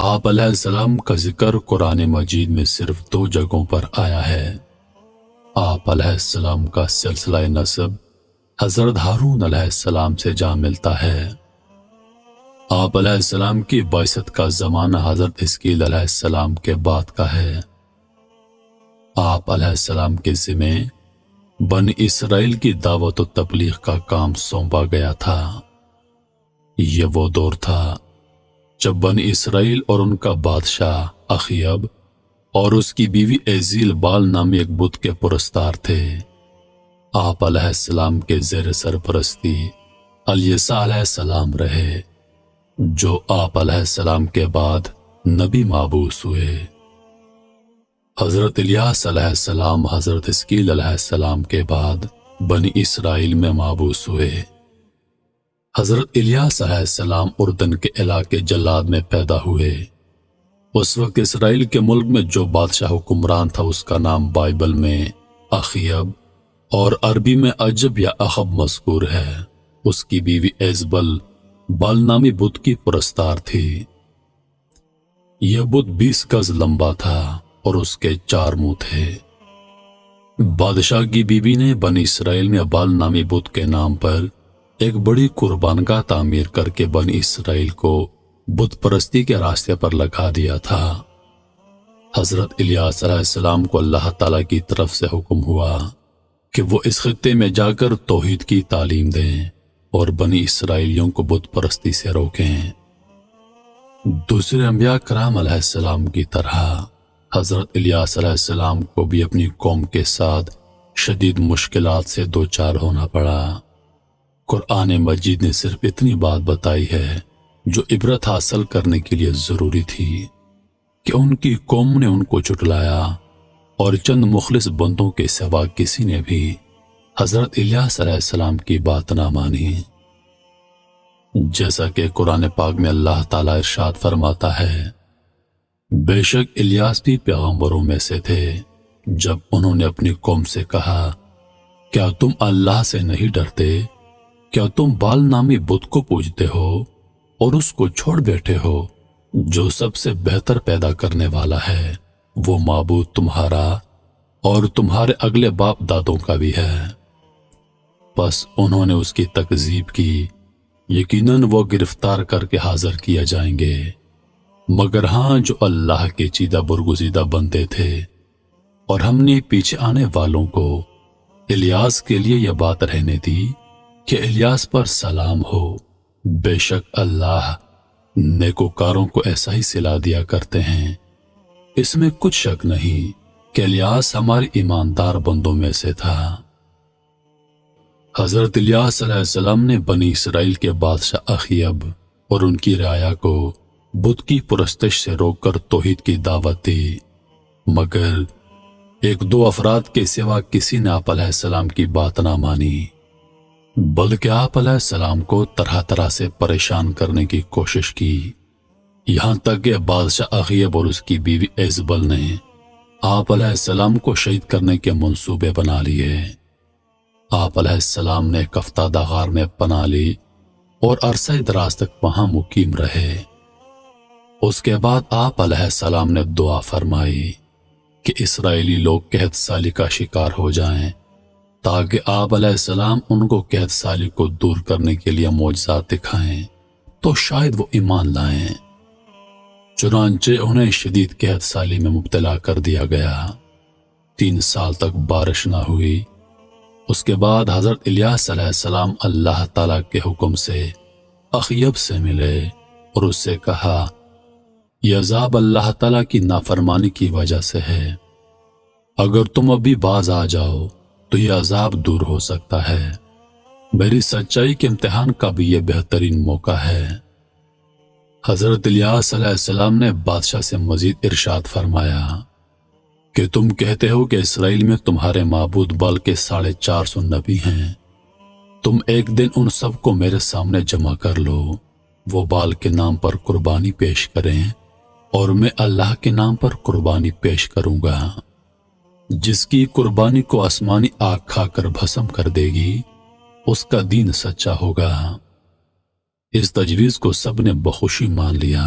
آپ علیہ السلام کا ذکر قرآن مجید میں صرف 2 جگہوں پر آیا ہے۔ آپ علیہ السلام کا سلسلہ نسب حضرت ہارون علیہ السلام سے جا ملتا ہے۔ آپ علیہ السلام کی بعثت کا زمانہ حضرت حزقیل علیہ السلام کے بعد کا ہے۔ آپ علیہ السلام کے ذمے بنی اسرائیل کی دعوت و تبلیغ کا کام سونپا گیا تھا۔ یہ وہ دور تھا جب بنی اسرائیل اور ان کا بادشاہ اخیب اور اس کی بیوی ایزیل بال نامی ایک بت کے پرستار تھے۔ آپ علیہ السلام کے زیر سرپرستی الیسع علیہ السلام رہے، جو آپ علیہ السلام کے بعد نبی مبعوث ہوئے۔ حضرت الیاس علیہ السلام حضرت حزقیل علیہ السلام کے بعد بنی اسرائیل میں مبعوث ہوئے۔ حضرت الیاس علیہ السلام اردن کے علاقے جلاد میں پیدا ہوئے۔ اس وقت اسرائیل کے ملک میں جو بادشاہ حکمران تھا اس کا نام بائبل میں اخیب اور عربی میں عجب یا اخب مذکور ہے۔ اس کی بیوی ایزبل بال نامی بت کی پرستار تھی۔ یہ بت 20 گز لمبا تھا اور اس کے 4 منہ تھے۔ بادشاہ کی بیوی نے بنی اسرائیل میں بال نامی بت کے نام پر ایک بڑی قربانگاہ تعمیر کر کے بنی اسرائیل کو بت پرستی کے راستے پر لگا دیا تھا۔ حضرت الیاس علیہ السلام کو اللہ تعالیٰ کی طرف سے حکم ہوا کہ وہ اس خطے میں جا کر توحید کی تعلیم دیں اور بنی اسرائیلیوں کو بت پرستی سے روکیں۔ دوسرے انبیاء کرام علیہ السلام کی طرح حضرت الیاس علیہ السلام کو بھی اپنی قوم کے ساتھ شدید مشکلات سے دوچار ہونا پڑا۔ قرآن مجید نے صرف اتنی بات بتائی ہے جو عبرت حاصل کرنے کے لیے ضروری تھی کہ ان کی قوم نے ان کو جھٹلایا اور چند مخلص بندوں کے سوا کسی نے بھی حضرت الیاس علیہ السلام کی بات نہ مانی۔ جیسا کہ قرآن پاک میں اللہ تعالیٰ ارشاد فرماتا ہے، بے شک الیاس بھی پیغمبروں میں سے تھے جب انہوں نے اپنی قوم سے کہا، کیا تم اللہ سے نہیں ڈرتے؟ کیا تم بال نامی بت کو پوجتے ہو اور اس کو چھوڑ بیٹھے ہو جو سب سے بہتر پیدا کرنے والا ہے، وہ معبود تمہارا اور تمہارے اگلے باپ دادوں کا بھی ہے۔ پس انہوں نے اس کی تکذیب کی۔ یقیناً وہ گرفتار کر کے حاضر کیا جائیں گے، مگر ہاں جو اللہ کے چیدہ برگزیدہ بندے تھے، اور ہم نے پیچھے آنے والوں کو الیاس کے لیے یہ بات رہنے دی کہ الیاس پر سلام ہو۔ بے شک اللہ نیکوکاروں کو ایسا ہی صلا دیا کرتے ہیں۔ اس میں کچھ شک نہیں کہ الیاس ہمارے ایماندار بندوں میں سے تھا۔ حضرت الیاس علیہ السلام نے بنی اسرائیل کے بادشاہ اخیب اور ان کی رعایا کو بت کی پرستش سے روک کر توحید کی دعوت دی، مگر 1-2 افراد کے سوا کسی نے آپ علیہ السلام کی بات نہ مانی، بلکہ آپ علیہ السلام کو طرح طرح سے پریشان کرنے کی کوشش کی۔ یہاں تک کہ بادشاہ اخیب اور اس کی بیوی ایزبل نے آپ علیہ السلام کو شہید کرنے کے منصوبے بنا لیے۔ آپ علیہ السلام نے کفتادہ غار میں پناہ لی اور عرصہ دراز تک وہاں مقیم رہے۔ اس کے بعد آپ علیہ السلام نے دعا فرمائی کہ اسرائیلی لوگ قحط سالی کا شکار ہو جائیں تاکہ آپ علیہ السلام ان کو قحط سالی کو دور کرنے کے لیے معجزات دکھائیں تو شاید وہ ایمان لائیں۔ چنانچہ انہیں شدید قحط سالی میں مبتلا کر دیا گیا۔ 3 سال تک بارش نہ ہوئی۔ اس کے بعد حضرت الیاس علیہ السلام اللہ تعالیٰ کے حکم سے اخیب سے ملے اور اس سے کہا، یہ عذاب اللہ تعالیٰ کی نافرمانی کی وجہ سے ہے، اگر تم ابھی باز آ جاؤ تو یہ عذاب دور ہو سکتا ہے۔ میری سچائی کے امتحان کا بھی یہ بہترین موقع ہے۔ حضرت الیاس علیہ السلام نے بادشاہ سے مزید ارشاد فرمایا کہ تم کہتے ہو کہ اسرائیل میں تمہارے معبود بال کے 450 نبی ہیں۔ تم ایک دن ان سب کو میرے سامنے جمع کر لو، وہ بال کے نام پر قربانی پیش کریں اور میں اللہ کے نام پر قربانی پیش کروں گا۔ جس کی قربانی کو آسمانی آگ کھا کر بھسم کر دے گی، اس کا دین سچا ہوگا۔ اس تجویز کو سب نے بخوشی مان لیا،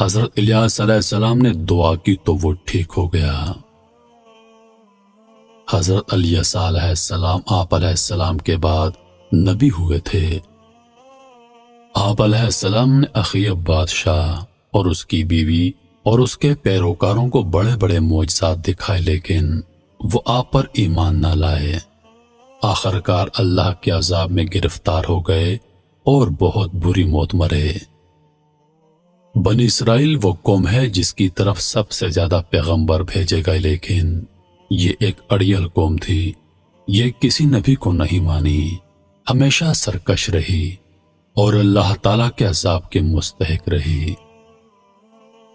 حضرت الیاس علیہ السلام نے دعا کی تو وہ ٹھیک ہو گیا۔ حضرت الیاس علیہ السلام آپ علیہ السلام کے بعد نبی ہوئے تھے۔ آپ علیہ السلام نے اخیب بادشاہ اور اس کی بیوی اور اس کے پیروکاروں کو بڑے بڑے معجزات دکھائے، لیکن وہ آپ پر ایمان نہ لائے۔ آخرکار اللہ کے عذاب میں گرفتار ہو گئے اور بہت بری موت مرے۔ بنی اسرائیل وہ قوم ہے جس کی طرف سب سے زیادہ پیغمبر بھیجے گئے، لیکن یہ ایک اڑیل قوم تھی۔ یہ کسی نبی کو نہیں مانی، ہمیشہ سرکش رہی اور اللہ تعالیٰ کے عذاب کے مستحق رہی۔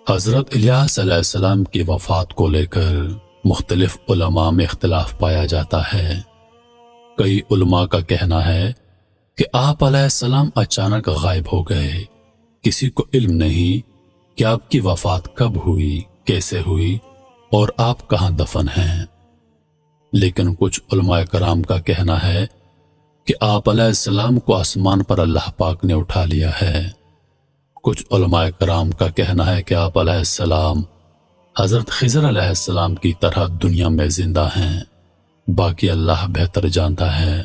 حضرت الیاس علیہ السلام کی وفات کو لے کر مختلف علماء میں اختلاف پایا جاتا ہے۔ کئی علماء کا کہنا ہے کہ آپ علیہ السلام اچانک غائب ہو گئے، کسی کو علم نہیں کہ آپ کی وفات کب ہوئی، کیسے ہوئی اور آپ کہاں دفن ہیں۔ لیکن کچھ علماء کرام کا کہنا ہے کہ آپ علیہ السلام کو آسمان پر اللہ پاک نے اٹھا لیا ہے۔ کچھ علماء کرام کا کہنا ہے کہ آپ علیہ السلام حضرت خضر علیہ السلام کی طرح دنیا میں زندہ ہیں، باقی اللہ بہتر جانتا ہے۔